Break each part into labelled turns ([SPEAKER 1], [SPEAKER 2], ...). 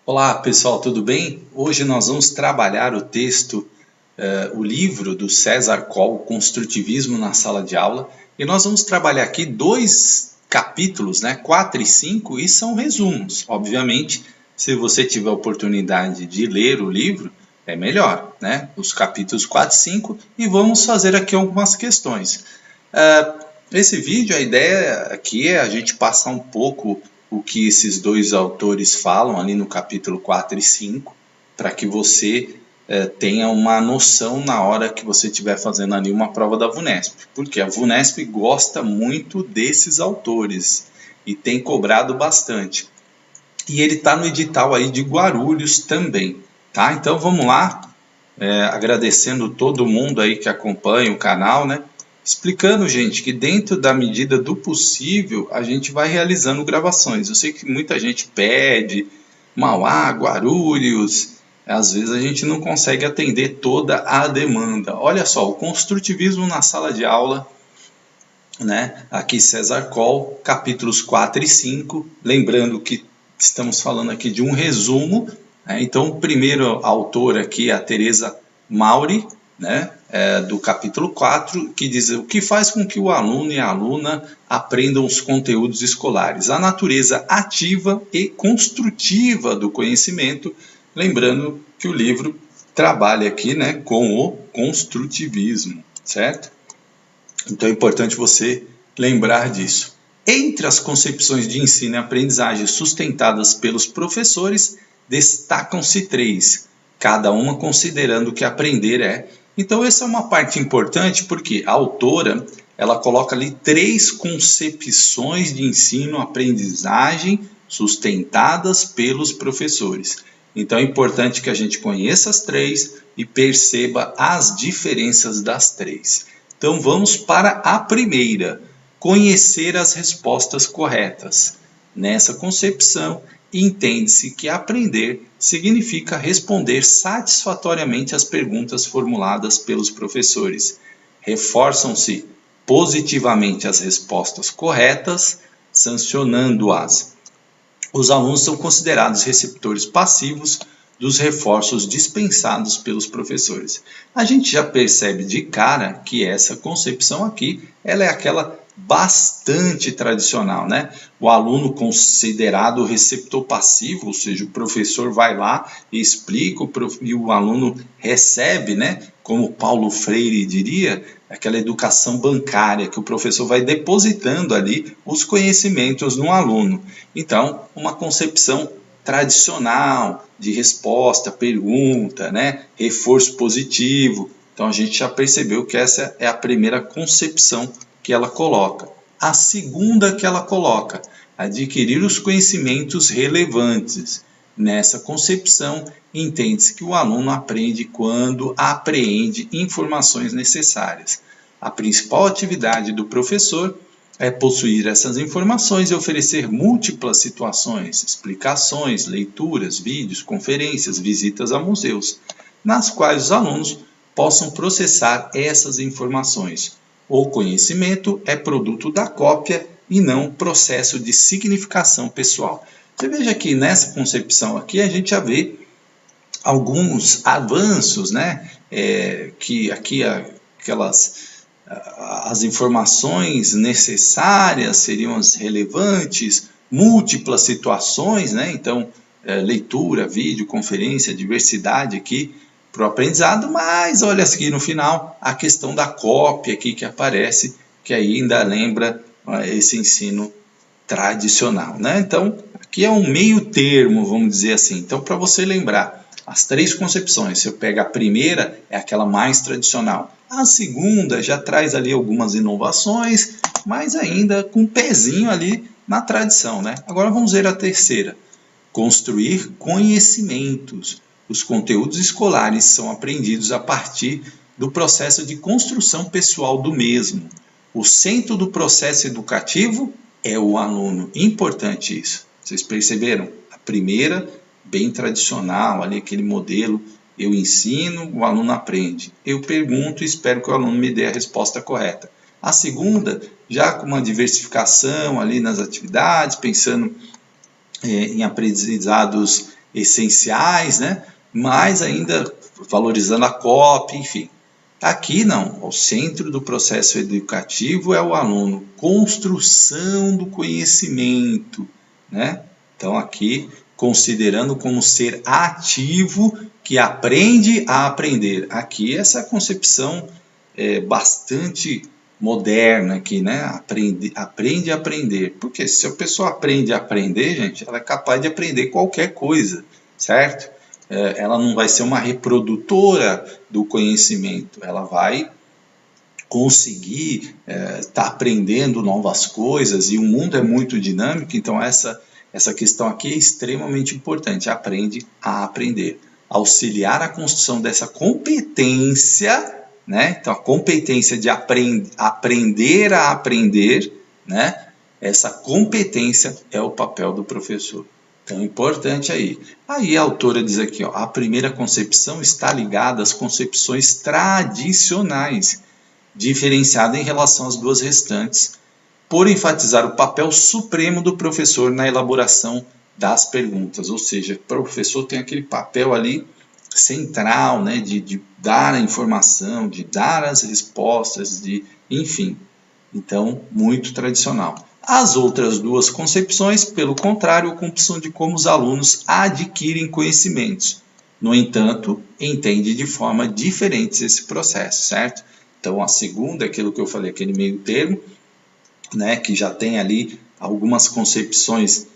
[SPEAKER 1] Olá pessoal, tudo bem? Hoje nós vamos trabalhar o texto, o livro do César Coll, Construtivismo na Sala de Aula, e nós vamos trabalhar aqui dois capítulos, 4 e 5, e são resumos. Obviamente, se você tiver a oportunidade de ler o livro, é melhor, os capítulos 4 e 5, e vamos fazer aqui algumas questões. Esse vídeo, a ideia aqui é a gente passar um pouco o que esses dois autores falam ali no capítulo 4 e 5, para que você tenha uma noção na hora que você estiver fazendo ali uma prova da VUNESP. Porque a VUNESP gosta muito desses autores e tem cobrado bastante. E ele está no edital aí de Guarulhos também, tá? Então vamos lá, agradecendo todo mundo aí que acompanha o canal, explicando, gente, que dentro da medida do possível a gente vai realizando gravações. Eu sei que muita gente pede, Mauá, Guarulhos, às vezes a gente não consegue atender toda a demanda. Olha só, o construtivismo na sala de aula, aqui César Coll, capítulos 4 e 5, lembrando que estamos falando aqui de um resumo, então o primeiro autor aqui é a Teresa Mauri, do capítulo 4, que diz o que faz com que o aluno e a aluna aprendam os conteúdos escolares, a natureza ativa e construtiva do conhecimento, lembrando que o livro trabalha aqui com o construtivismo, certo? Então é importante você lembrar disso. Entre as concepções de ensino e aprendizagem sustentadas pelos professores, destacam-se três, cada uma considerando que aprender é. Então essa é uma parte importante porque a autora ela coloca ali três concepções de ensino, aprendizagem sustentadas pelos professores. Então é importante que a gente conheça as três e perceba as diferenças das três. Então vamos para a primeira, conhecer as respostas corretas. Nessa concepção, entende-se que aprender significa responder satisfatoriamente às perguntas formuladas pelos professores. Reforçam-se positivamente as respostas corretas, sancionando-as. Os alunos são considerados receptores passivos dos reforços dispensados pelos professores. A gente já percebe de cara que essa concepção aqui, ela é aquela bastante tradicional, O aluno considerado receptor passivo, ou seja, o professor vai lá e explica e o aluno recebe, Como Paulo Freire diria, aquela educação bancária que o professor vai depositando ali os conhecimentos no aluno. Então, uma concepção tradicional de resposta, pergunta, reforço positivo. Então a gente já percebeu que essa é a primeira concepção que ela coloca. A segunda que ela coloca, adquirir os conhecimentos relevantes. Nessa concepção, entende-se que o aluno aprende quando apreende informações necessárias. A principal atividade do professor é possuir essas informações e oferecer múltiplas situações, explicações, leituras, vídeos, conferências, visitas a museus, nas quais os alunos possam processar essas informações. O conhecimento é produto da cópia e não processo de significação pessoal. Você veja que nessa concepção aqui a gente já vê alguns avanços, que aqui as informações necessárias seriam as relevantes, múltiplas situações, então leitura, vídeo, conferência, diversidade aqui para o aprendizado, mas olha aqui no final a questão da cópia aqui que aparece, que aí ainda lembra esse ensino tradicional, Então aqui é um meio termo, vamos dizer assim. Então para você lembrar as três concepções, se eu pego a primeira, é aquela mais tradicional. A segunda já traz ali algumas inovações, mas ainda com um pezinho ali na tradição, Agora vamos ver a terceira. Construir conhecimentos. Os conteúdos escolares são aprendidos a partir do processo de construção pessoal do mesmo. O centro do processo educativo é o aluno. Importante isso. Vocês perceberam? A primeira, bem tradicional, ali aquele modelo, eu ensino, o aluno aprende. Eu pergunto e espero que o aluno me dê a resposta correta. A segunda, já com uma diversificação ali nas atividades, pensando em aprendizados essenciais, né? Mas ainda valorizando a cópia, enfim. Aqui não, o centro do processo educativo é o aluno, construção do conhecimento, né? Então aqui considerando como ser ativo que aprende a aprender. Aqui essa concepção é bastante moderna aqui, né? Aprende a aprender. Porque se a pessoa aprende a aprender, gente, ela é capaz de aprender qualquer coisa, certo? Ela não vai ser uma reprodutora do conhecimento, ela vai conseguir estar aprendendo novas coisas e o mundo é muito dinâmico, então essa questão aqui é extremamente importante, aprende a aprender. Auxiliar a construção dessa competência, né? Então a competência de aprender a aprender, né? Essa competência é o papel do professor. Então, importante aí. Aí a autora diz aqui, ó, a primeira concepção está ligada às concepções tradicionais, diferenciada em relação às duas restantes, por enfatizar o papel supremo do professor na elaboração das perguntas. Ou seja, o professor tem aquele papel ali central, né, de dar a informação, de dar as respostas, enfim. Então, muito tradicional. As outras duas concepções, pelo contrário, ocupam de como os alunos adquirem conhecimentos. No entanto, entende de forma diferente esse processo, certo? Então, a segunda, aquilo que eu falei, aquele meio termo, né, que já tem ali algumas concepções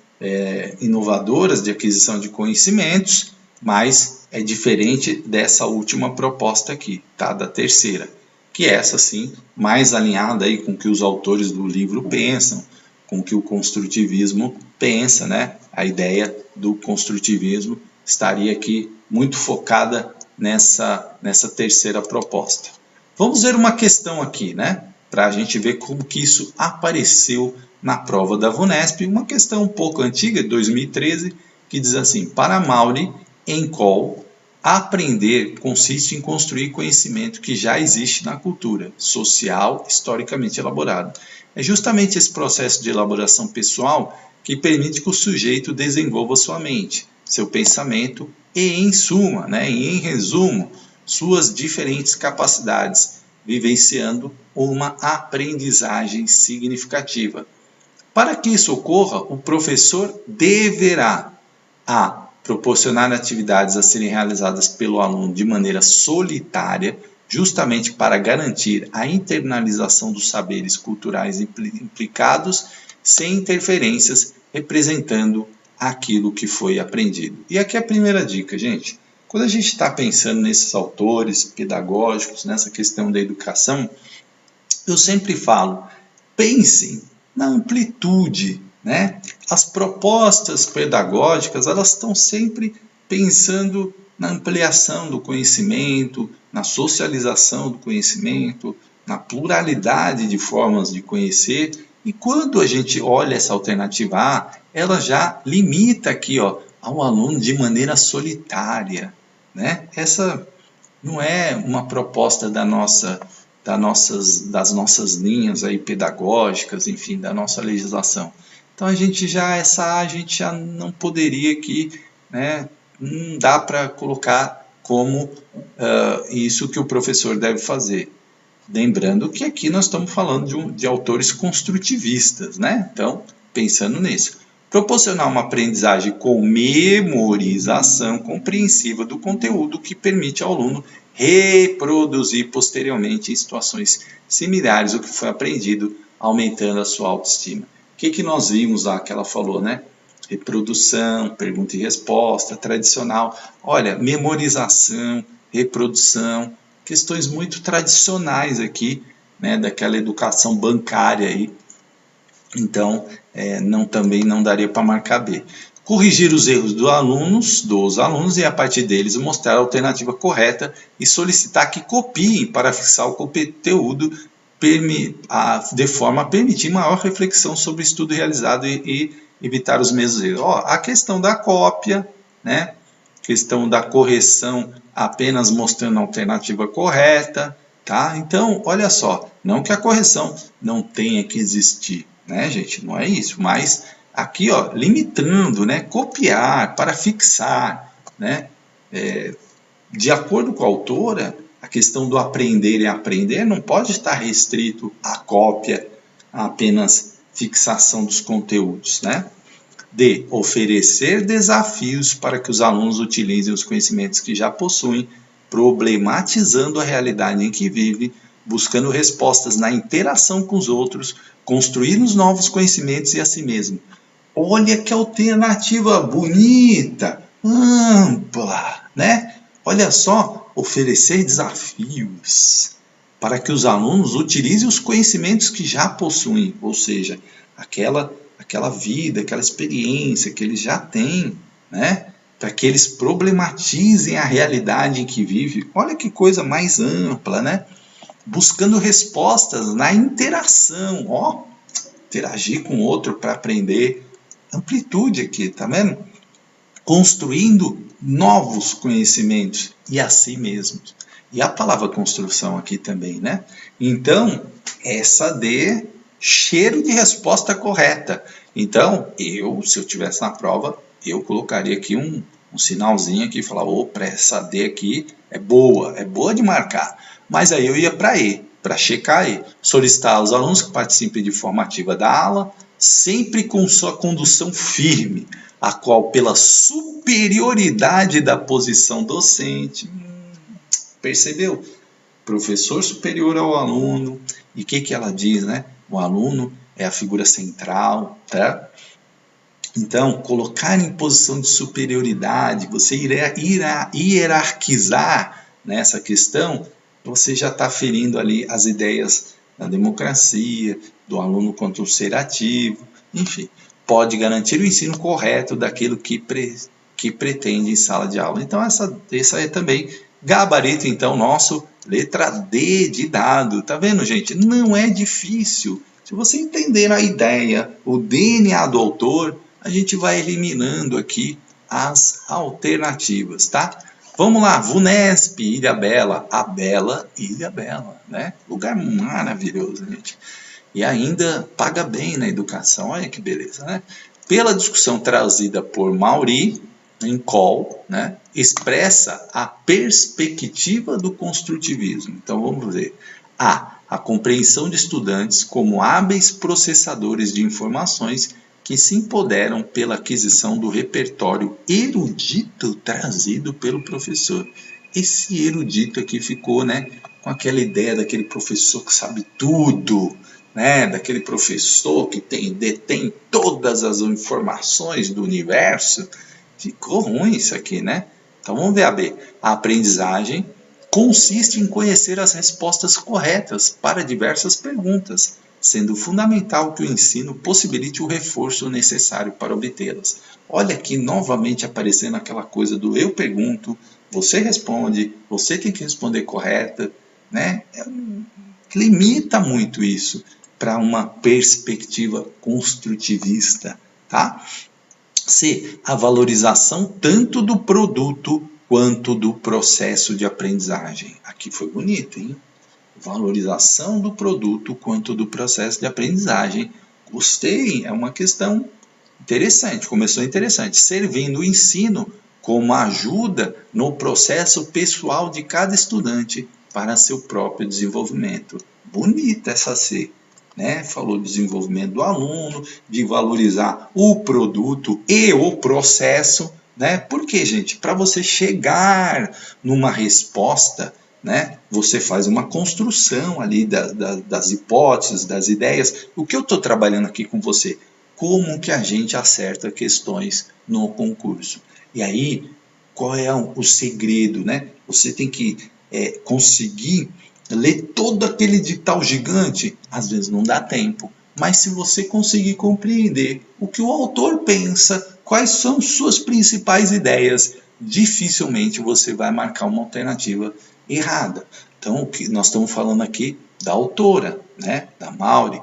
[SPEAKER 1] inovadoras de aquisição de conhecimentos, mas é diferente dessa última proposta aqui, tá? Da terceira, que é essa sim, mais alinhada aí com o que os autores do livro pensam, com o que o construtivismo pensa, né? A ideia do construtivismo estaria aqui muito focada nessa terceira proposta. Vamos ver uma questão aqui, né? Para a gente ver como que isso apareceu na prova da VUNESP, uma questão um pouco antiga, de 2013, que diz assim: para Maury Encol, aprender consiste em construir conhecimento que já existe na cultura social historicamente elaborado. É justamente esse processo de elaboração pessoal que permite que o sujeito desenvolva sua mente, seu pensamento e, em suma, né, e em resumo, suas diferentes capacidades, vivenciando uma aprendizagem significativa. Para que isso ocorra, o professor deverá proporcionar atividades a serem realizadas pelo aluno de maneira solitária, justamente para garantir a internalização dos saberes culturais implicados, sem interferências, representando aquilo que foi aprendido. E aqui é a primeira dica, gente. Quando a gente está pensando nesses autores pedagógicos, nessa questão da educação, eu sempre falo, pensem na amplitude, né? As propostas pedagógicas, elas estão sempre pensando na ampliação do conhecimento, na socialização do conhecimento, na pluralidade de formas de conhecer. E quando a gente olha essa alternativa A, ela já limita aqui, ó, ao aluno de maneira solitária, né? Essa não é uma proposta das nossas linhas aí pedagógicas, enfim, da nossa legislação. Então a gente já não poderia aqui, né, não dá para colocar como isso que o professor deve fazer. Lembrando que aqui nós estamos falando de autores construtivistas, né? Então, pensando nisso. Proporcionar uma aprendizagem com memorização compreensiva do conteúdo que permite ao aluno reproduzir posteriormente em situações similares o que foi aprendido, aumentando a sua autoestima. O que nós vimos lá que ela falou, né? Reprodução, pergunta e resposta, tradicional. Olha, memorização, reprodução, questões muito tradicionais aqui, né? Daquela educação bancária aí. Então, também não daria para marcar B. Corrigir os erros dos alunos e a partir deles mostrar a alternativa correta e solicitar que copiem para fixar o conteúdo de forma a permitir maior reflexão sobre o estudo realizado e evitar os mesmos erros. A questão da cópia, né? Questão da correção apenas mostrando a alternativa correta, tá? Então, olha só, não que a correção não tenha que existir, né, gente? Não é isso, mas aqui, ó, limitando, né? Copiar para fixar, né? De acordo com a autora, a questão do aprender e aprender não pode estar restrito à cópia, a apenas fixação dos conteúdos, né? D. Oferecer desafios para que os alunos utilizem os conhecimentos que já possuem, problematizando a realidade em que vive, buscando respostas na interação com os outros, construindo os novos conhecimentos e a si mesmo. Olha que alternativa bonita, ampla, né? Olha só, oferecer desafios para que os alunos utilizem os conhecimentos que já possuem, ou seja, aquela vida, aquela experiência que eles já têm, né? Para que eles problematizem a realidade em que vivem. Olha que coisa mais ampla, né? Buscando respostas na interação, ó, interagir com o outro para aprender. Amplitude aqui, tá vendo? Construindo novos conhecimentos e a si mesmos. E a palavra construção aqui também, né? Então, essa D, cheiro de resposta correta. Então, se eu tivesse na prova, eu colocaria aqui um sinalzinho aqui e falar, opa, essa D aqui é boa de marcar. Mas aí eu ia para E, para checar E. Solicitar aos alunos que participem de forma ativa da aula, sempre com sua condução firme, a qual, pela superioridade da posição docente, percebeu? Professor superior ao aluno, e o que ela diz, né? O aluno é a figura central, tá? Então, colocar em posição de superioridade, você irá hierarquizar nessa questão, você já está ferindo ali as ideias da democracia, do aluno quanto um ser ativo, enfim, pode garantir o ensino correto daquilo que pretende em sala de aula. Então, essa é também gabarito, então, nosso, letra D de dado. Tá vendo, gente? Não é difícil. Se você entender a ideia, o DNA do autor, a gente vai eliminando aqui as alternativas, tá? Vamos lá, VUNESP, Ilha Bela, a bela Ilha Bela, né? Lugar maravilhoso, gente. E ainda paga bem na educação, olha que beleza, né? Pela discussão trazida por Mauri, em Cole, né? Expressa a perspectiva do construtivismo. Então vamos ver. A compreensão de estudantes como hábeis processadores de informações que se empoderam pela aquisição do repertório erudito trazido pelo professor. Esse erudito aqui ficou, né, com aquela ideia daquele professor que sabe tudo, né, daquele professor que detém todas as informações do universo. Ficou ruim isso aqui, né? Então vamos ver a B. A aprendizagem consiste em conhecer as respostas corretas para diversas perguntas, sendo fundamental que o ensino possibilite o reforço necessário para obtê-las. Olha aqui novamente aparecendo aquela coisa do eu pergunto, você responde, você tem que responder correta, né? Limita muito isso para uma perspectiva construtivista, tá? C. A valorização tanto do produto quanto do processo de aprendizagem. Aqui foi bonito, hein? Valorização do produto quanto do processo de aprendizagem. Gostei, é uma questão interessante, começou interessante. Servindo o ensino como ajuda no processo pessoal de cada estudante para seu próprio desenvolvimento. Bonita essa C. Né? Falou do desenvolvimento do aluno, de valorizar o produto e o processo. Né? Por quê, gente? Para você chegar numa resposta, né? Você faz uma construção ali das hipóteses, das ideias. O que eu estou trabalhando aqui com você? Como que a gente acerta questões no concurso? E aí, qual é o segredo? Né? Você tem que conseguir ler todo aquele edital gigante, às vezes não dá tempo, mas se você conseguir compreender o que o autor pensa, quais são suas principais ideias, dificilmente você vai marcar uma alternativa errada. Então, o que nós estamos falando aqui da autora, né, da Mauri,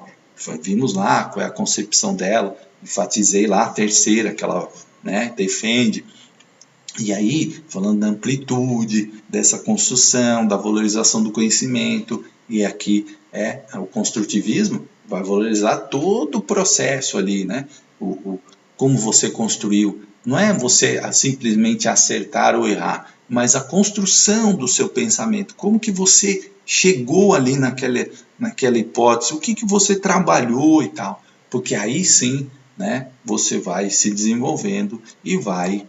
[SPEAKER 1] vimos lá qual é a concepção dela, enfatizei lá a terceira que ela, né, defende. E aí, falando da amplitude, dessa construção, da valorização do conhecimento, e aqui é o construtivismo, vai valorizar todo o processo ali, né? Como você construiu. Não é você simplesmente acertar ou errar, mas a construção do seu pensamento. Como que você chegou ali naquela hipótese, o que você trabalhou e tal. Porque aí sim, né, você vai se desenvolvendo e vai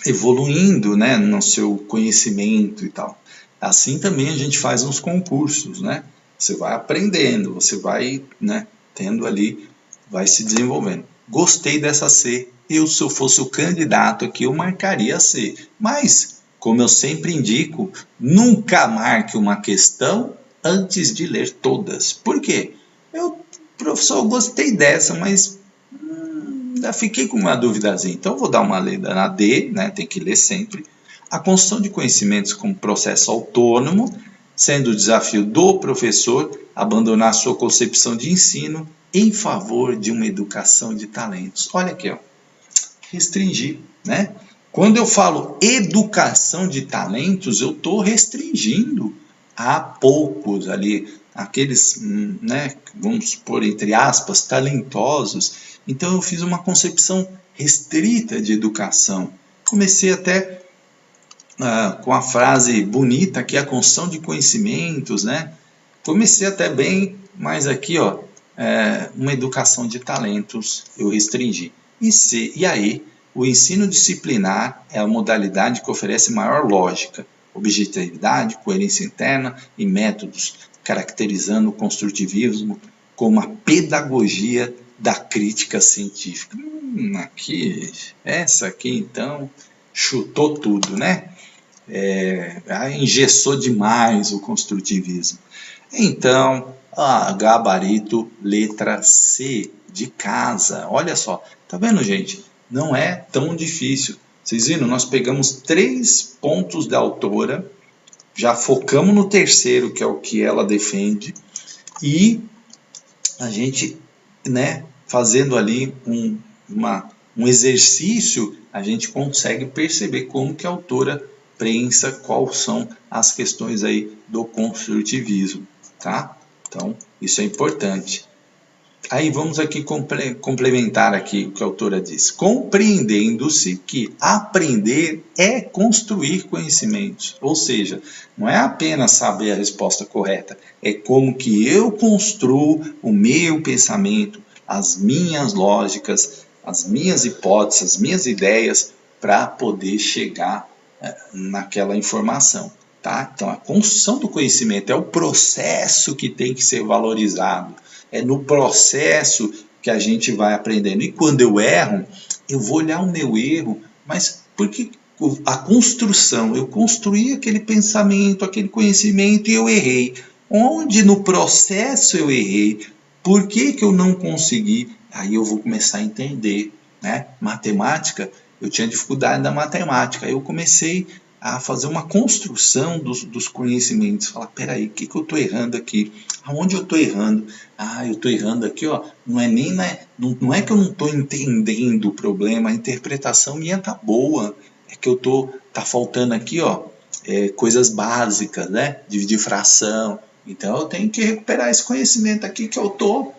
[SPEAKER 1] evoluindo, né, no seu conhecimento e tal. Assim também a gente faz nos concursos, né? Você vai aprendendo, você vai, né, tendo ali, vai se desenvolvendo. Gostei dessa C. Eu, se eu fosse o candidato aqui, eu marcaria a C. Mas, como eu sempre indico, nunca marque uma questão antes de ler todas. Por quê? Professor, eu gostei dessa, mas ainda fiquei com uma duvidazinha. Então, eu vou dar uma lida na D, né? Tem que ler sempre. A construção de conhecimentos como processo autônomo, sendo o desafio do professor abandonar sua concepção de ensino em favor de uma educação de talentos. Olha aqui, ó. Restringir, né? Quando eu falo educação de talentos, eu estou restringindo a poucos ali, aqueles, né, vamos pôr entre aspas, talentosos. Então eu fiz uma concepção restrita de educação. Comecei até com a frase bonita que é a construção de conhecimentos, né? Comecei até bem, mas aqui, ó, uma educação de talentos eu restringi. E aí, o ensino disciplinar é a modalidade que oferece maior lógica, objetividade, coerência interna e métodos, caracterizando o construtivismo como a pedagogia da crítica científica. Essa aqui então chutou tudo, né? Engessou demais o construtivismo. Então, gabarito, letra C, de casa. Olha só, tá vendo, gente? Não é tão difícil. Vocês viram? Nós pegamos 3 pontos da autora, já focamos no terceiro, que é o que ela defende, e a gente, né, fazendo ali um exercício, a gente consegue perceber como que a autora pensa, quais são as questões aí do construtivismo, tá? Então, isso é importante. Aí vamos aqui complementar aqui o que a autora diz. Compreendendo-se que aprender é construir conhecimentos. Ou seja, não é apenas saber a resposta correta, é como que eu construo o meu pensamento, as minhas lógicas, as minhas hipóteses, as minhas ideias para poder chegar naquela informação. Tá? Então, a construção do conhecimento é o processo que tem que ser valorizado. É no processo que a gente vai aprendendo. E quando eu erro, eu vou olhar o meu erro, mas porque a construção, eu construí aquele pensamento, aquele conhecimento e eu errei. Onde no processo eu errei? Por que eu não consegui? Aí eu vou começar a entender. Né? Matemática, eu tinha dificuldade na matemática. Aí eu comecei a fazer uma construção dos conhecimentos. Falar, peraí, o que eu estou errando aqui? Aonde eu estou errando? Eu estou errando aqui, ó. Não é nem não é que eu não estou entendendo o problema, a interpretação minha tá boa. É que tá faltando aqui, ó, coisas básicas, né? Dividir fração. Então eu tenho que recuperar esse conhecimento aqui que eu estou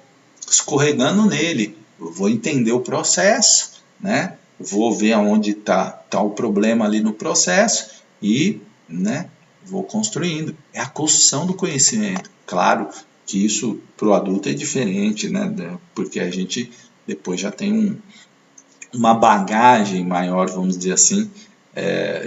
[SPEAKER 1] escorregando nele. Eu vou entender o processo, né? Vou ver aonde tá o problema ali no processo e, né, vou construindo. É a construção do conhecimento. Claro que isso para o adulto é diferente, né? Porque a gente depois já tem uma bagagem maior, vamos dizer assim,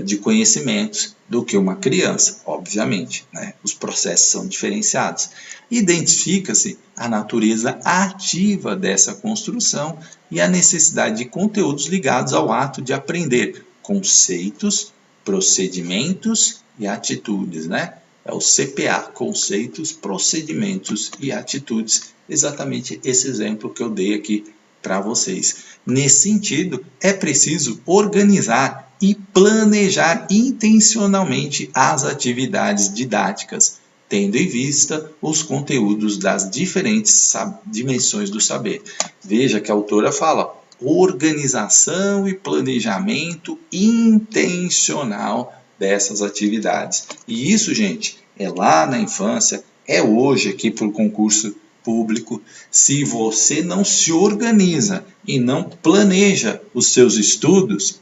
[SPEAKER 1] de conhecimentos do que uma criança, obviamente. Né? Os processos são diferenciados. Identifica-se a natureza ativa dessa construção e a necessidade de conteúdos ligados ao ato de aprender conceitos, procedimentos e atitudes, né? É o CPA, conceitos, procedimentos e atitudes. Exatamente esse exemplo que eu dei aqui para vocês. Nesse sentido, é preciso organizar e planejar intencionalmente as atividades didáticas, tendo em vista os conteúdos das diferentes dimensões do saber. Veja que a autora fala organização e planejamento intencional dessas atividades. E isso, gente, é lá na infância, é hoje aqui para o concurso público. Se você não se organiza e não planeja os seus estudos,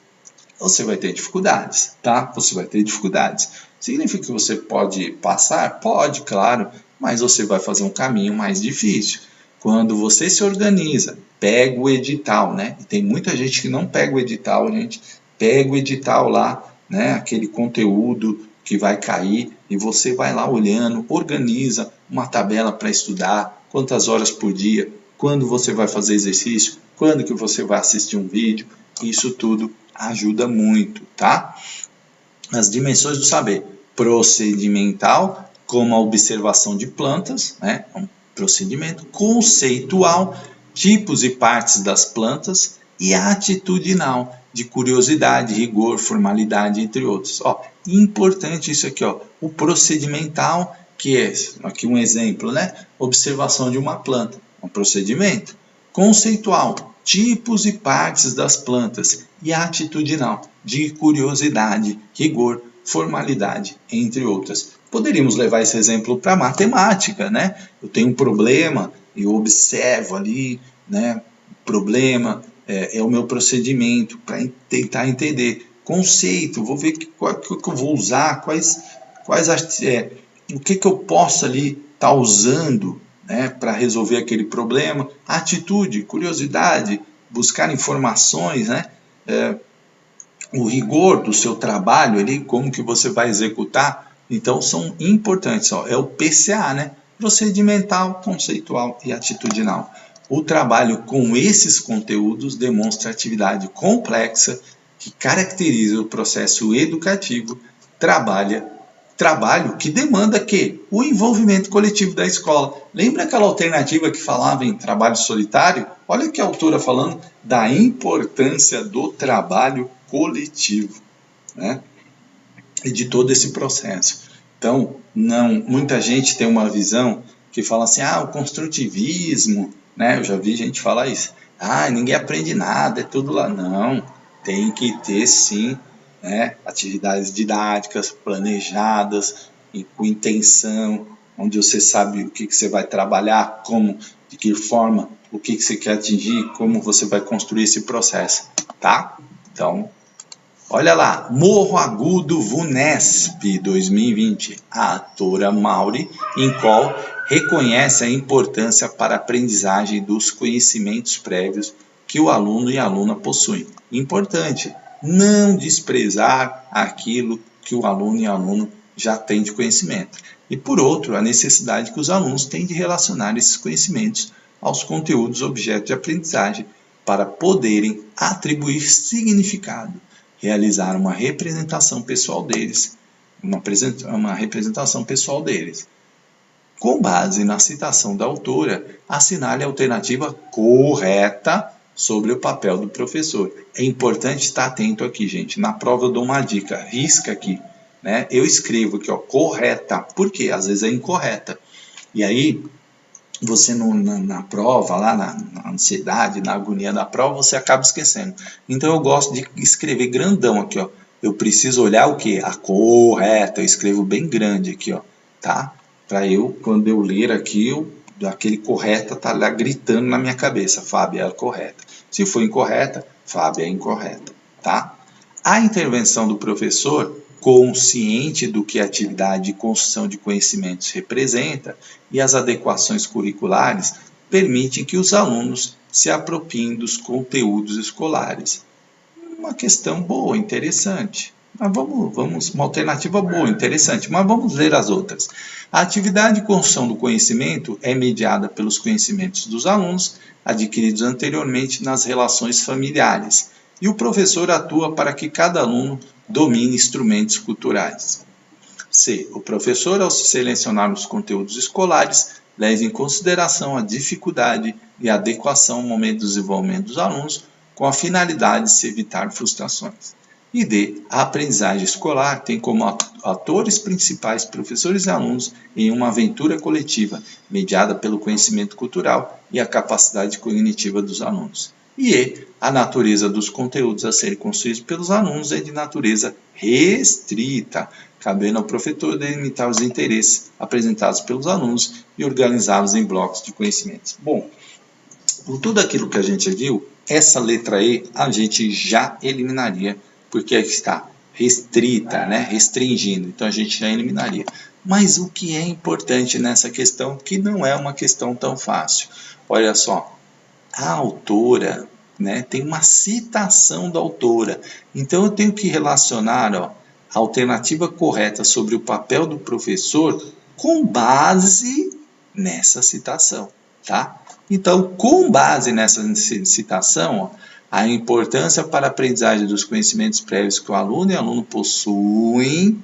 [SPEAKER 1] você vai ter dificuldades, tá? Você vai ter dificuldades. Significa que você pode passar? Pode, claro, mas você vai fazer um caminho mais difícil. Quando você se organiza, pega o edital, né? E tem muita gente que não pega o edital, gente. Pega o edital lá, né? Aquele conteúdo que vai cair e você vai lá olhando, organiza uma tabela para estudar, quantas horas por dia, quando você vai fazer exercício, quando que você vai assistir um vídeo. Isso tudo ajuda muito, tá? As dimensões do saber: procedimental, como a observação de plantas, né? Um procedimento conceitual, tipos e partes das plantas, e atitudinal, de curiosidade, rigor, formalidade, entre outros. Ó, importante isso aqui, ó, o procedimental, que é aqui um exemplo, né? Observação de uma planta, um procedimento. Conceitual, tipos e partes das plantas, e atitudinal, de curiosidade, rigor, formalidade, entre outras. Poderíamos levar esse exemplo para a matemática, né? Eu tenho um problema, eu observo ali, né? O problema é o meu procedimento para tentar entender. Conceito, vou ver qual que eu vou usar, o que eu posso ali estar usando, né, para resolver aquele problema. Atitude, curiosidade, buscar informações, né? O rigor do seu trabalho ali, como que você vai executar. Então são importantes, ó, é o PCA, né? Procedimental, conceitual e atitudinal. O trabalho com esses conteúdos demonstra atividade complexa que caracteriza o processo educativo, trabalho que demanda que o envolvimento coletivo da escola. Lembra aquela alternativa que falava em trabalho solitário? Olha que a autora falando da importância do trabalho coletivo, né? E de todo esse processo. Então, muita gente tem uma visão que fala assim, o construtivismo, né? Eu já vi gente falar isso. Ninguém aprende nada, é tudo lá. Não, tem que ter sim, né, atividades didáticas planejadas e com intenção, onde você sabe o que você vai trabalhar, como, de que forma, o que você quer atingir, como você vai construir esse processo, tá? Então, olha lá, Morro Agudo VUNESP 2020, a autora Mauri Incol reconhece a importância para a aprendizagem dos conhecimentos prévios que o aluno e a aluna possuem. Importante, não desprezar aquilo que o aluno e a aluna já têm de conhecimento. E por outro, a necessidade que os alunos têm de relacionar esses conhecimentos aos conteúdos objeto de aprendizagem para poderem atribuir significado, realizar uma representação pessoal deles, Com base na citação da autora, assinale a alternativa correta sobre o papel do professor. É importante estar atento aqui, gente. Na prova eu dou uma dica, risca aqui, né? Eu escrevo aqui, ó, correta, porque às vezes é incorreta. E aí, você na prova, lá na ansiedade, na agonia da prova, você acaba esquecendo. Então eu gosto de escrever grandão aqui, ó. Eu preciso olhar o quê? A correta. Eu escrevo bem grande aqui, ó, tá? Para eu, quando eu ler aqui, aquele correta tá lá gritando na minha cabeça. Fábio é a correta. Se for incorreta, Fábio é incorreta, tá? A intervenção do professor, consciente do que a atividade de construção de conhecimentos representa, e as adequações curriculares permitem que os alunos se apropriem dos conteúdos escolares. Uma questão boa, interessante. Mas vamos, uma alternativa boa, interessante, mas vamos ler as outras. A atividade de construção do conhecimento é mediada pelos conhecimentos dos alunos adquiridos anteriormente nas relações familiares, e o professor atua para que cada aluno domine instrumentos culturais. C. O professor, ao selecionar os conteúdos escolares, leva em consideração a dificuldade e a adequação ao momento do desenvolvimento dos alunos, com a finalidade de se evitar frustrações. E D. A aprendizagem escolar tem como atores principais professores e alunos em uma aventura coletiva, mediada pelo conhecimento cultural e a capacidade cognitiva dos alunos. E a natureza dos conteúdos a serem construídos pelos alunos é de natureza restrita, cabendo ao professor delimitar os interesses apresentados pelos alunos e organizá-los em blocos de conhecimentos. Bom, por tudo aquilo que a gente viu, essa letra E a gente já eliminaria, porque aqui está restrita, né? Restringindo, então a gente já eliminaria. Mas o que é importante nessa questão, que não é uma questão tão fácil. Olha só, a autora, né, tem uma citação da autora, então eu tenho que relacionar, ó, a alternativa correta sobre o papel do professor com base nessa citação, tá? Então, com base nessa citação, ó, a importância para a aprendizagem dos conhecimentos prévios que o aluno e o aluno possuem,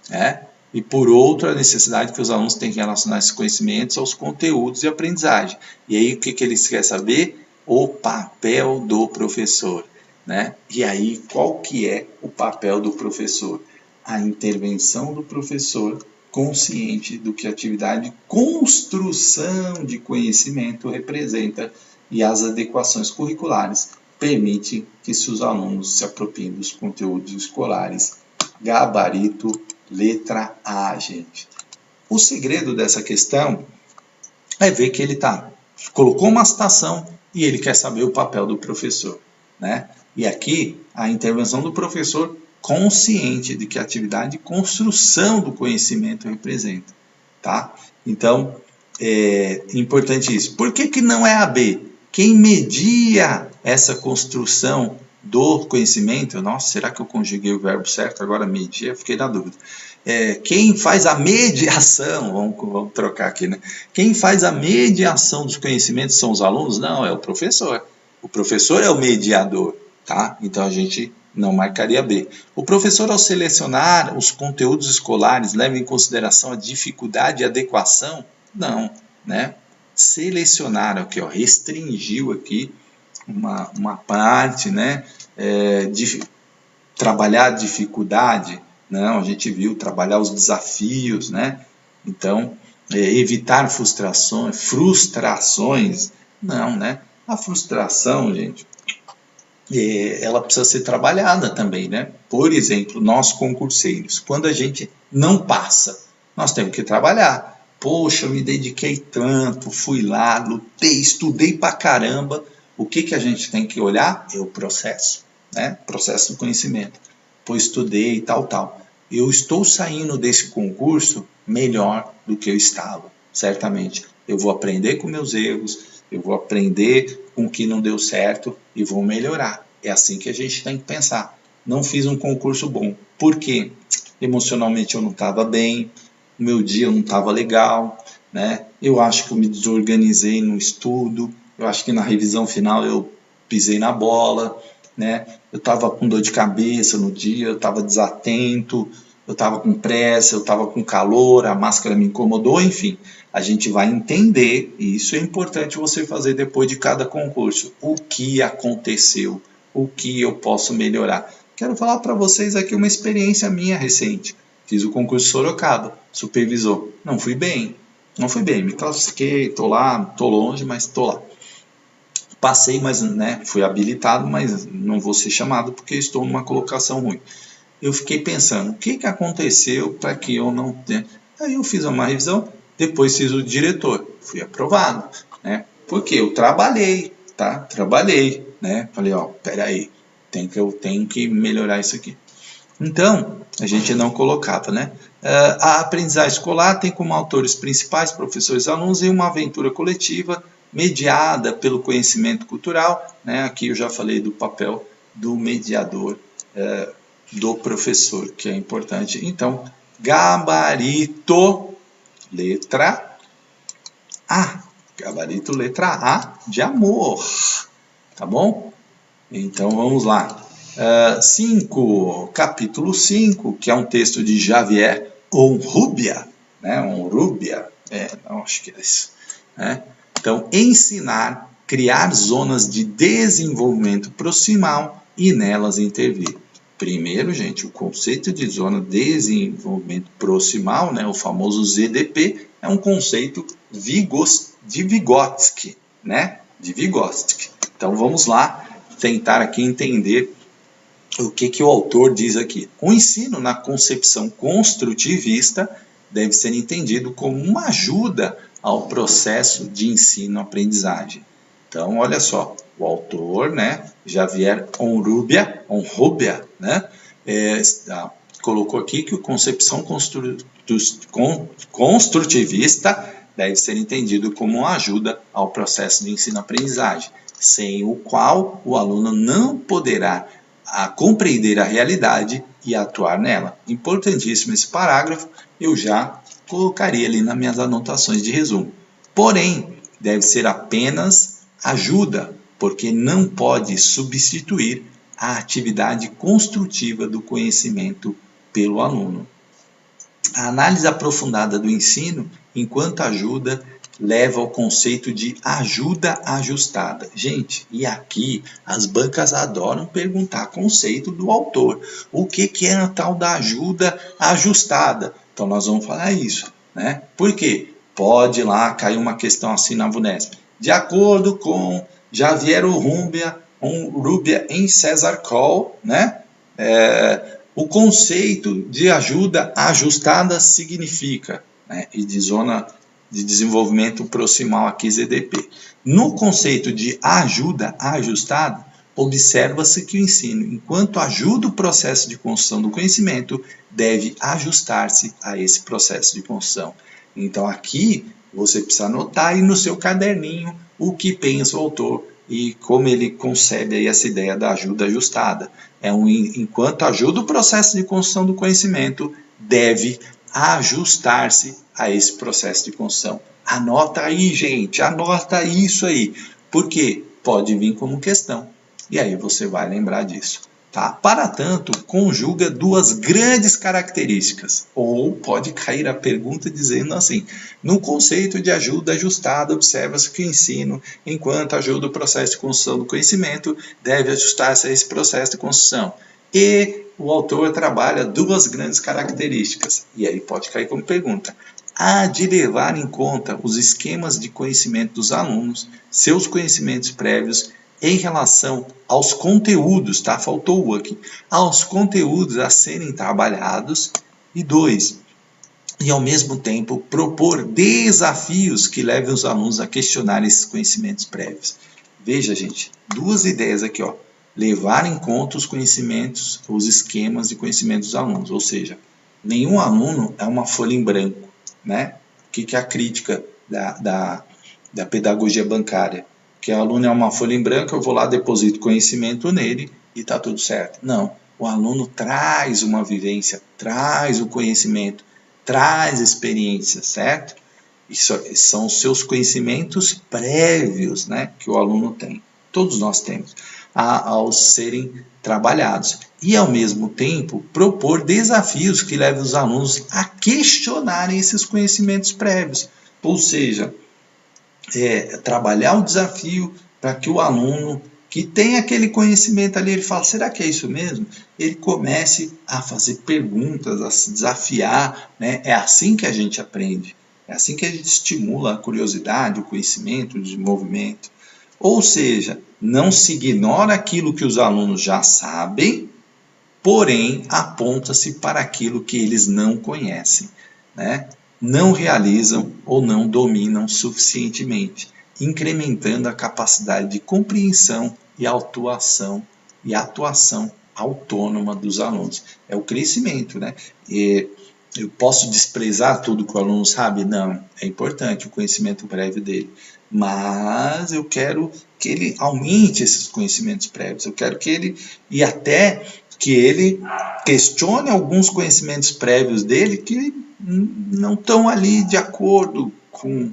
[SPEAKER 1] né? E por outro, a necessidade que os alunos têm que relacionar esses conhecimentos aos conteúdos de aprendizagem. E aí, o que eles querem saber? O papel do professor, né? E aí, qual que é o papel do professor? A intervenção do professor consciente do que a atividade de construção de conhecimento representa e as adequações curriculares permitem que seus alunos se apropriem dos conteúdos escolares. Gabarito, letra A, gente. O segredo dessa questão é ver que ele colocou uma citação e ele quer saber o papel do professor, né? E aqui, a intervenção do professor consciente de que a atividade de construção do conhecimento representa, tá? Então, é importante isso. Por que não é a B? Quem media essa construção do conhecimento, nossa, será que eu conjuguei o verbo certo? Agora medir, fiquei na dúvida. Quem faz a mediação, vamos trocar aqui, né? Quem faz a mediação dos conhecimentos são os alunos? Não, é o professor. O professor é o mediador, tá? Então a gente não marcaria B. O professor, ao selecionar os conteúdos escolares, leva em consideração a dificuldade e adequação? Não, né? Selecionar aqui, ó, restringiu aqui uma parte, né? Trabalhar a dificuldade, não, a gente viu trabalhar os desafios, né? Então, evitar frustrações, não, né? A frustração, gente, ela precisa ser trabalhada também, né? Por exemplo, nós concurseiros, quando a gente não passa, nós temos que trabalhar. Poxa, eu me dediquei tanto, fui lá, lutei, estudei pra caramba. O que a gente tem que olhar? É o processo, né? Processo do conhecimento. Pois estudei e tal. Eu estou saindo desse concurso melhor do que eu estava, certamente. Eu vou aprender com meus erros, eu vou aprender com o que não deu certo e vou melhorar. É assim que a gente tem que pensar. Não fiz um concurso bom. Por quê? Emocionalmente eu não estava bem, o meu dia não estava legal, né? Eu acho que eu me desorganizei no estudo, eu acho que na revisão final eu pisei na bola, né? Eu estava com dor de cabeça no dia, eu estava desatento, eu estava com pressa, eu estava com calor, a máscara me incomodou, enfim. A gente vai entender, e isso é importante você fazer depois de cada concurso, o que aconteceu, o que eu posso melhorar. Quero falar para vocês aqui uma experiência minha recente. Fiz o concurso Sorocaba, supervisor. Não fui bem, me classifiquei, tô lá, tô longe, mas tô lá. Passei, mas, né, fui habilitado, mas não vou ser chamado porque estou numa colocação ruim. Eu fiquei pensando, o que aconteceu para que eu não tenha... Aí eu fiz uma revisão, depois fiz o diretor, fui aprovado, né? Porque eu trabalhei, tá? Trabalhei, né? Falei, ó, peraí, eu tenho que melhorar isso aqui. Então, a gente não colocava, né? A aprendizagem escolar tem como autores principais professores e alunos em uma aventura coletiva mediada pelo conhecimento cultural, né? Aqui eu já falei do papel do mediador, do professor, que é importante. Então, gabarito, letra A. Gabarito, letra A de amor, tá bom? Então, vamos lá. 5, capítulo 5, que é um texto de Javier Onrubia, né? Onrubia, não, acho que é isso, né? Então, ensinar, criar zonas de desenvolvimento proximal e nelas intervir. Primeiro, gente, o conceito de zona de desenvolvimento proximal, né, o famoso ZDP, é um conceito de Vygotsky, né? De Vygotsky. Então vamos lá tentar aqui entender o que o autor diz aqui. O ensino na concepção construtivista deve ser entendido como uma ajuda ao processo de ensino-aprendizagem. Então, olha só, o autor, né, Javier Onrubia, né, colocou aqui que a concepção construtivista deve ser entendido como uma ajuda ao processo de ensino-aprendizagem, sem o qual o aluno não poderá compreender a realidade e atuar nela. Importantíssimo esse parágrafo, eu já colocaria ali nas minhas anotações de resumo. Porém, deve ser apenas ajuda, porque não pode substituir a atividade construtiva do conhecimento pelo aluno. A análise aprofundada do ensino, enquanto ajuda, leva ao conceito de ajuda ajustada. Gente, e aqui as bancas adoram perguntar conceito do autor. O que é a tal da ajuda ajustada? Então nós vamos falar isso, né? Por quê? Pode lá cair uma questão assim na VUNESP. De acordo com Javier Onrubia em César Coll, né? O conceito de ajuda ajustada significa, né? E de zona de desenvolvimento proximal aqui, ZDP. No conceito de ajuda ajustada, observa-se que o ensino, enquanto ajuda o processo de construção do conhecimento, deve ajustar-se a esse processo de construção. Então aqui você precisa anotar aí no seu caderninho o que pensa o autor e como ele concebe aí essa ideia da ajuda ajustada. Enquanto ajuda o processo de construção do conhecimento, deve ajustar-se a esse processo de construção. Anota aí, gente, anota isso aí, porque pode vir como questão, e aí você vai lembrar disso. Tá? Para tanto, conjuga duas grandes características, ou pode cair a pergunta dizendo assim, no conceito de ajuda ajustada, observa-se que o ensino, enquanto ajuda o processo de construção do conhecimento, deve ajustar-se a esse processo de construção. E o autor trabalha duas grandes características, e aí pode cair como pergunta. Há de levar em conta os esquemas de conhecimento dos alunos, seus conhecimentos prévios em relação aos conteúdos, tá? Faltou o aqui. Aos conteúdos a serem trabalhados. E 2, e ao mesmo tempo propor desafios que levem os alunos a questionar esses conhecimentos prévios. Veja, gente, duas ideias aqui, ó. Levar em conta os conhecimentos, os esquemas de conhecimento dos alunos, ou seja, nenhum aluno é uma folha em branco, né? O que é a crítica da pedagogia bancária? Que o aluno é uma folha em branco, eu vou lá, deposito conhecimento nele e está tudo certo. Não, o aluno traz uma vivência, traz o conhecimento, traz experiência, certo? Isso são os seus conhecimentos prévios, né, que o aluno tem. Todos nós temos, ao serem trabalhados. E, ao mesmo tempo, propor desafios que levem os alunos a questionarem esses conhecimentos prévios. Ou seja, trabalhar o desafio para que o aluno que tem aquele conhecimento ali, ele fala, será que é isso mesmo? Ele comece a fazer perguntas, a se desafiar, né? É assim que a gente aprende, é assim que a gente estimula a curiosidade, o conhecimento, o desenvolvimento. Ou seja, não se ignora aquilo que os alunos já sabem, porém aponta-se para aquilo que eles não conhecem, né? Não realizam ou não dominam suficientemente, incrementando a capacidade de compreensão e atuação autônoma dos alunos. É o crescimento, né? Eu posso desprezar tudo que o aluno sabe? Não, é importante o conhecimento prévio dele, mas eu quero que ele aumente esses conhecimentos prévios, eu quero que ele, e até que ele questione alguns conhecimentos prévios dele que não estão ali de acordo com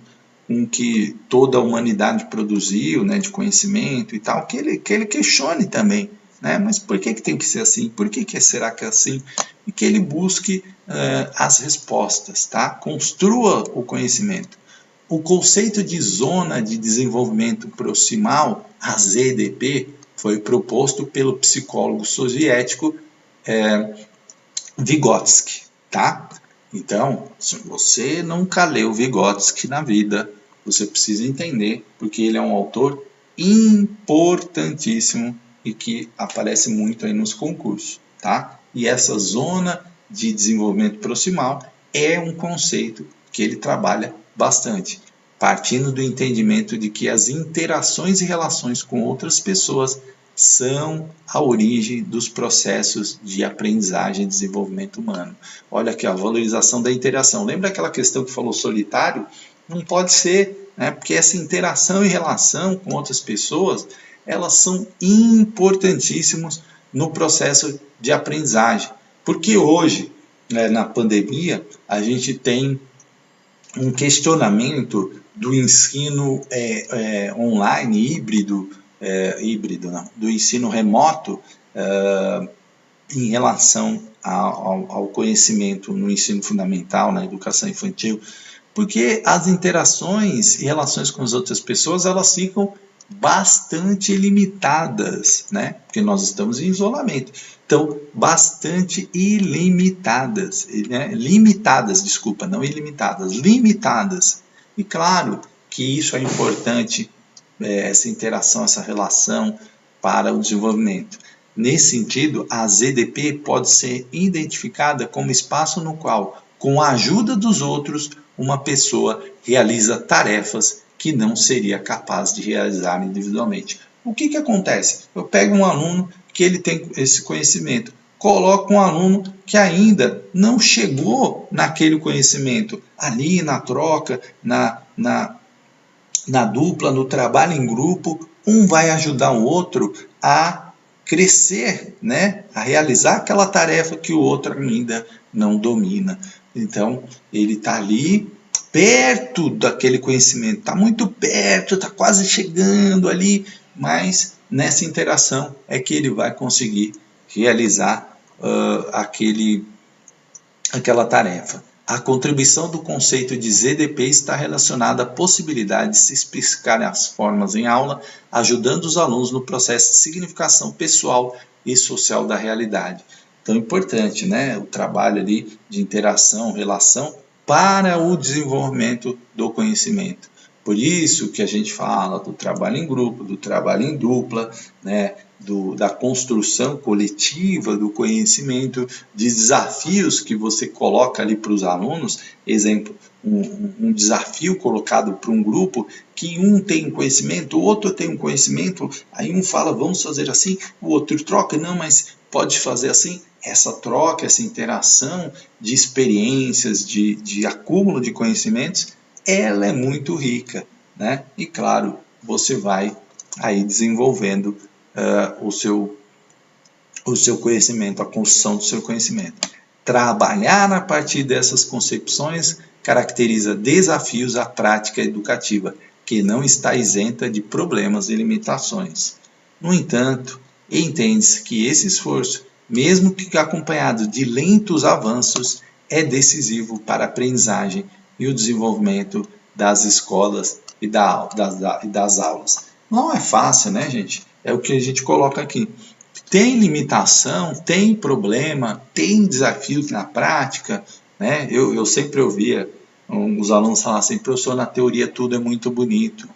[SPEAKER 1] o que toda a humanidade produziu, né, de conhecimento e tal, que ele questione também, né? Mas por que tem que ser assim? Por que será que é assim? E que ele busque as respostas, tá? Construa o conhecimento. O conceito de zona de desenvolvimento proximal, a ZDP, foi proposto pelo psicólogo soviético Vygotsky, tá? Então, se você nunca leu Vygotsky na vida, você precisa entender, porque ele é um autor importantíssimo e que aparece muito aí nos concursos, tá? E essa zona de desenvolvimento proximal é um conceito que ele trabalha bastante, partindo do entendimento de que as interações e relações com outras pessoas são a origem dos processos de aprendizagem e desenvolvimento humano. Olha aqui, a valorização da interação. Lembra aquela questão que falou solitário? Não pode ser, né? Porque essa interação e relação com outras pessoas, elas são importantíssimas no processo de aprendizagem. Porque hoje, né, na pandemia, a gente tem um questionamento do ensino online, híbrido não, do ensino remoto em relação ao conhecimento no ensino fundamental, na educação infantil, porque as interações e relações com as outras pessoas, elas ficam bastante limitadas, né? Porque nós estamos em isolamento. Então, bastante ilimitadas, né? Limitadas, desculpa, não ilimitadas, limitadas. E claro que isso é importante, essa interação, essa relação para o desenvolvimento. Nesse sentido, a ZDP pode ser identificada como espaço no qual, com a ajuda dos outros, uma pessoa realiza tarefas que não seria capaz de realizar individualmente. O que acontece? Eu pego um aluno que ele tem esse conhecimento, coloco um aluno que ainda não chegou naquele conhecimento, ali na troca, na dupla, no trabalho em grupo, um vai ajudar o outro a crescer, né? A realizar aquela tarefa que o outro ainda não domina. Então, ele está ali perto daquele conhecimento, está muito perto, está quase chegando ali, mas nessa interação é que ele vai conseguir realizar aquela tarefa. A contribuição do conceito de ZDP está relacionada à possibilidade de se especificar as formas em aula, ajudando os alunos no processo de significação pessoal e social da realidade. Então, é importante, né? O trabalho ali de interação, relação para o desenvolvimento do conhecimento. Por isso que a gente fala do trabalho em grupo, do trabalho em dupla, né? Da construção coletiva do conhecimento, de desafios que você coloca ali para os alunos. Exemplo, um desafio colocado para um grupo que um tem um conhecimento, o outro tem um conhecimento, aí um fala, vamos fazer assim, o outro troca, não, mas pode fazer assim. Essa troca, essa interação de experiências, de acúmulo de conhecimentos, ela é muito rica, né? E claro, você vai aí desenvolvendo o seu conhecimento, a construção do seu conhecimento. Trabalhar a partir dessas concepções caracteriza desafios à prática educativa, que não está isenta de problemas e limitações. No entanto, entende-se que esse esforço, mesmo que acompanhado de lentos avanços, é decisivo para a aprendizagem e o desenvolvimento das escolas e das aulas. Não é fácil, né, gente? É o que a gente coloca aqui. Tem limitação, tem problema, tem desafios na prática, né? Eu sempre ouvia os alunos falar assim, professor, na teoria tudo é muito bonito,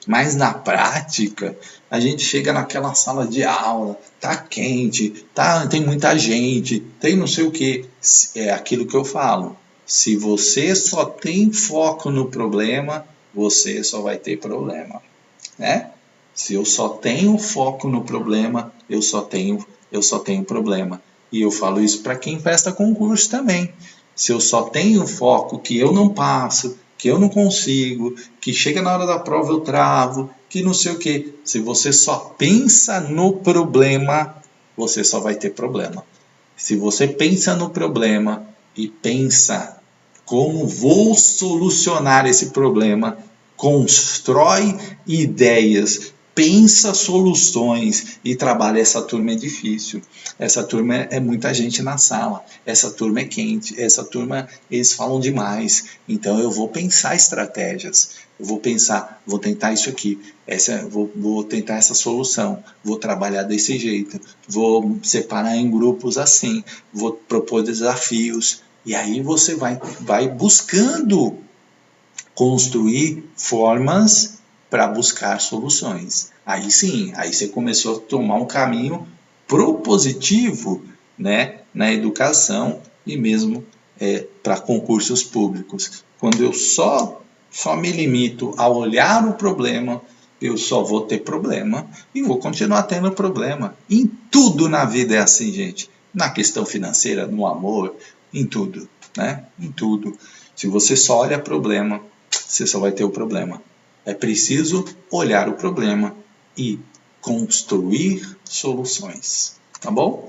[SPEAKER 1] mas na prática a gente chega naquela sala de aula, tá quente, tem muita gente, tem não sei o que, é aquilo que eu falo. Se você só tem foco no problema, você só vai ter problema, né? Se eu só tenho foco no problema, eu só tenho problema. E eu falo isso para quem presta concurso também. Se eu só tenho foco que eu não passo, que eu não consigo, que chega na hora da prova eu travo, que não sei o que. Se você só pensa no problema, você só vai ter problema. Se você pensa no problema e pensa como vou solucionar esse problema, constrói ideias, pensa soluções e trabalha. Essa turma é difícil, essa turma é muita gente na sala, essa turma é quente, essa turma eles falam demais, então eu vou pensar estratégias, eu vou pensar, vou tentar isso aqui, vou tentar essa solução, vou trabalhar desse jeito, vou separar em grupos assim, vou propor desafios, e aí você vai buscando construir formas para buscar soluções. Aí sim, aí você começou a tomar um caminho propositivo, né, na educação e mesmo para concursos públicos. Quando eu só me limito a olhar o problema, eu só vou ter problema e vou continuar tendo problema. Em tudo na vida é assim, gente. Na questão financeira, no amor, em tudo, né? Em tudo. Se você só olha problema, você só vai ter o problema. É preciso olhar o problema e construir soluções, tá bom?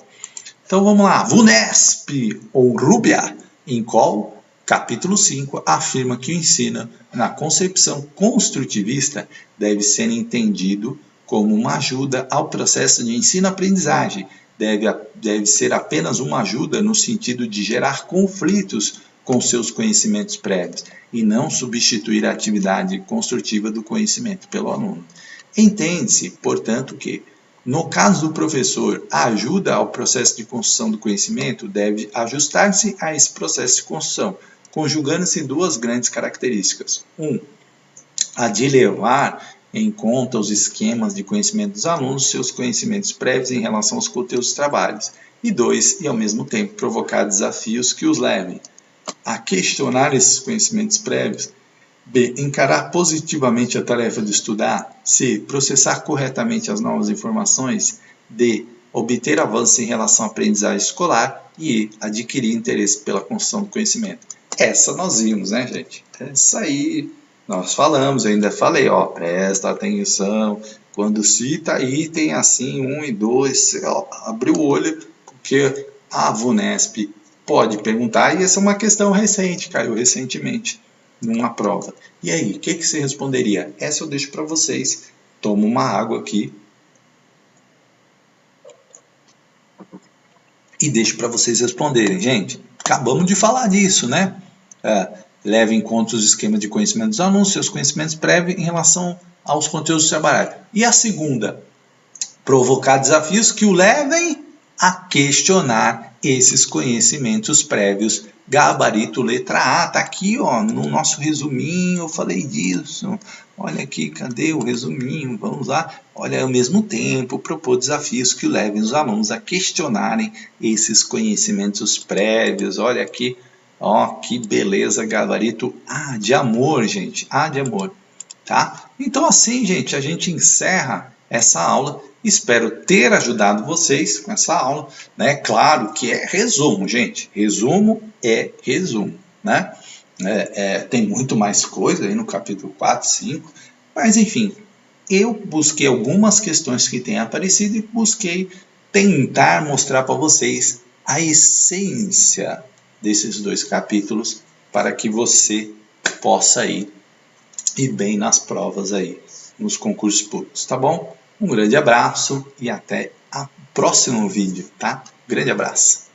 [SPEAKER 1] Então vamos lá. VUNESP ou Rubia, em qual capítulo 5 afirma que o ensino na concepção construtivista deve ser entendido como uma ajuda ao processo de ensino-aprendizagem. Deve ser apenas uma ajuda no sentido de gerar conflitos com seus conhecimentos prévios e não substituir a atividade construtiva do conhecimento pelo aluno. Entende-se, portanto, que no caso do professor, a ajuda ao processo de construção do conhecimento deve ajustar-se a esse processo de construção, conjugando-se duas grandes características. A de levar em conta os esquemas de conhecimento dos alunos, seus conhecimentos prévios em relação aos conteúdos dos trabalhos. E dois, e ao mesmo tempo provocar desafios que os levem a questionar esses conhecimentos prévios. B. Encarar positivamente a tarefa de estudar. C. Processar corretamente as novas informações. D. Obter avanços em relação à aprendizagem escolar. E E. Adquirir interesse pela construção do conhecimento. Essa nós vimos, né, gente? Essa aí nós falamos, eu ainda falei, ó, presta atenção. Quando cita item assim, 1 e 2, abre o olho, porque a VUNESP pode perguntar, e essa é uma questão recente, caiu recentemente numa prova. E aí, o que você responderia? Essa eu deixo para vocês. Toma uma água aqui e deixo para vocês responderem. Gente, acabamos de falar disso, né? Leve em conta os esquemas de conhecimento dos alunos, seus conhecimentos prévios em relação aos conteúdos trabalhados. E a segunda, provocar desafios que o levem a questionar esses conhecimentos prévios. Gabarito letra A, tá aqui, ó, no nosso resuminho, eu falei disso. Olha aqui, cadê o resuminho? Vamos lá. Olha, ao mesmo tempo, propor desafios que levem os alunos a questionarem esses conhecimentos prévios. Olha aqui, ó, que beleza, gabarito A de amor, gente, A de amor, tá? Então assim, gente, a gente encerra essa aula. Espero ter ajudado vocês com essa aula, né? Claro que é resumo, gente. Resumo é resumo, né? Tem muito mais coisa aí no capítulo 4, 5, mas enfim, eu busquei algumas questões que têm aparecido e busquei tentar mostrar para vocês a essência desses dois capítulos para que você possa ir bem nas provas aí, nos concursos públicos, tá bom? Um grande abraço e até o próximo vídeo, tá? Grande abraço!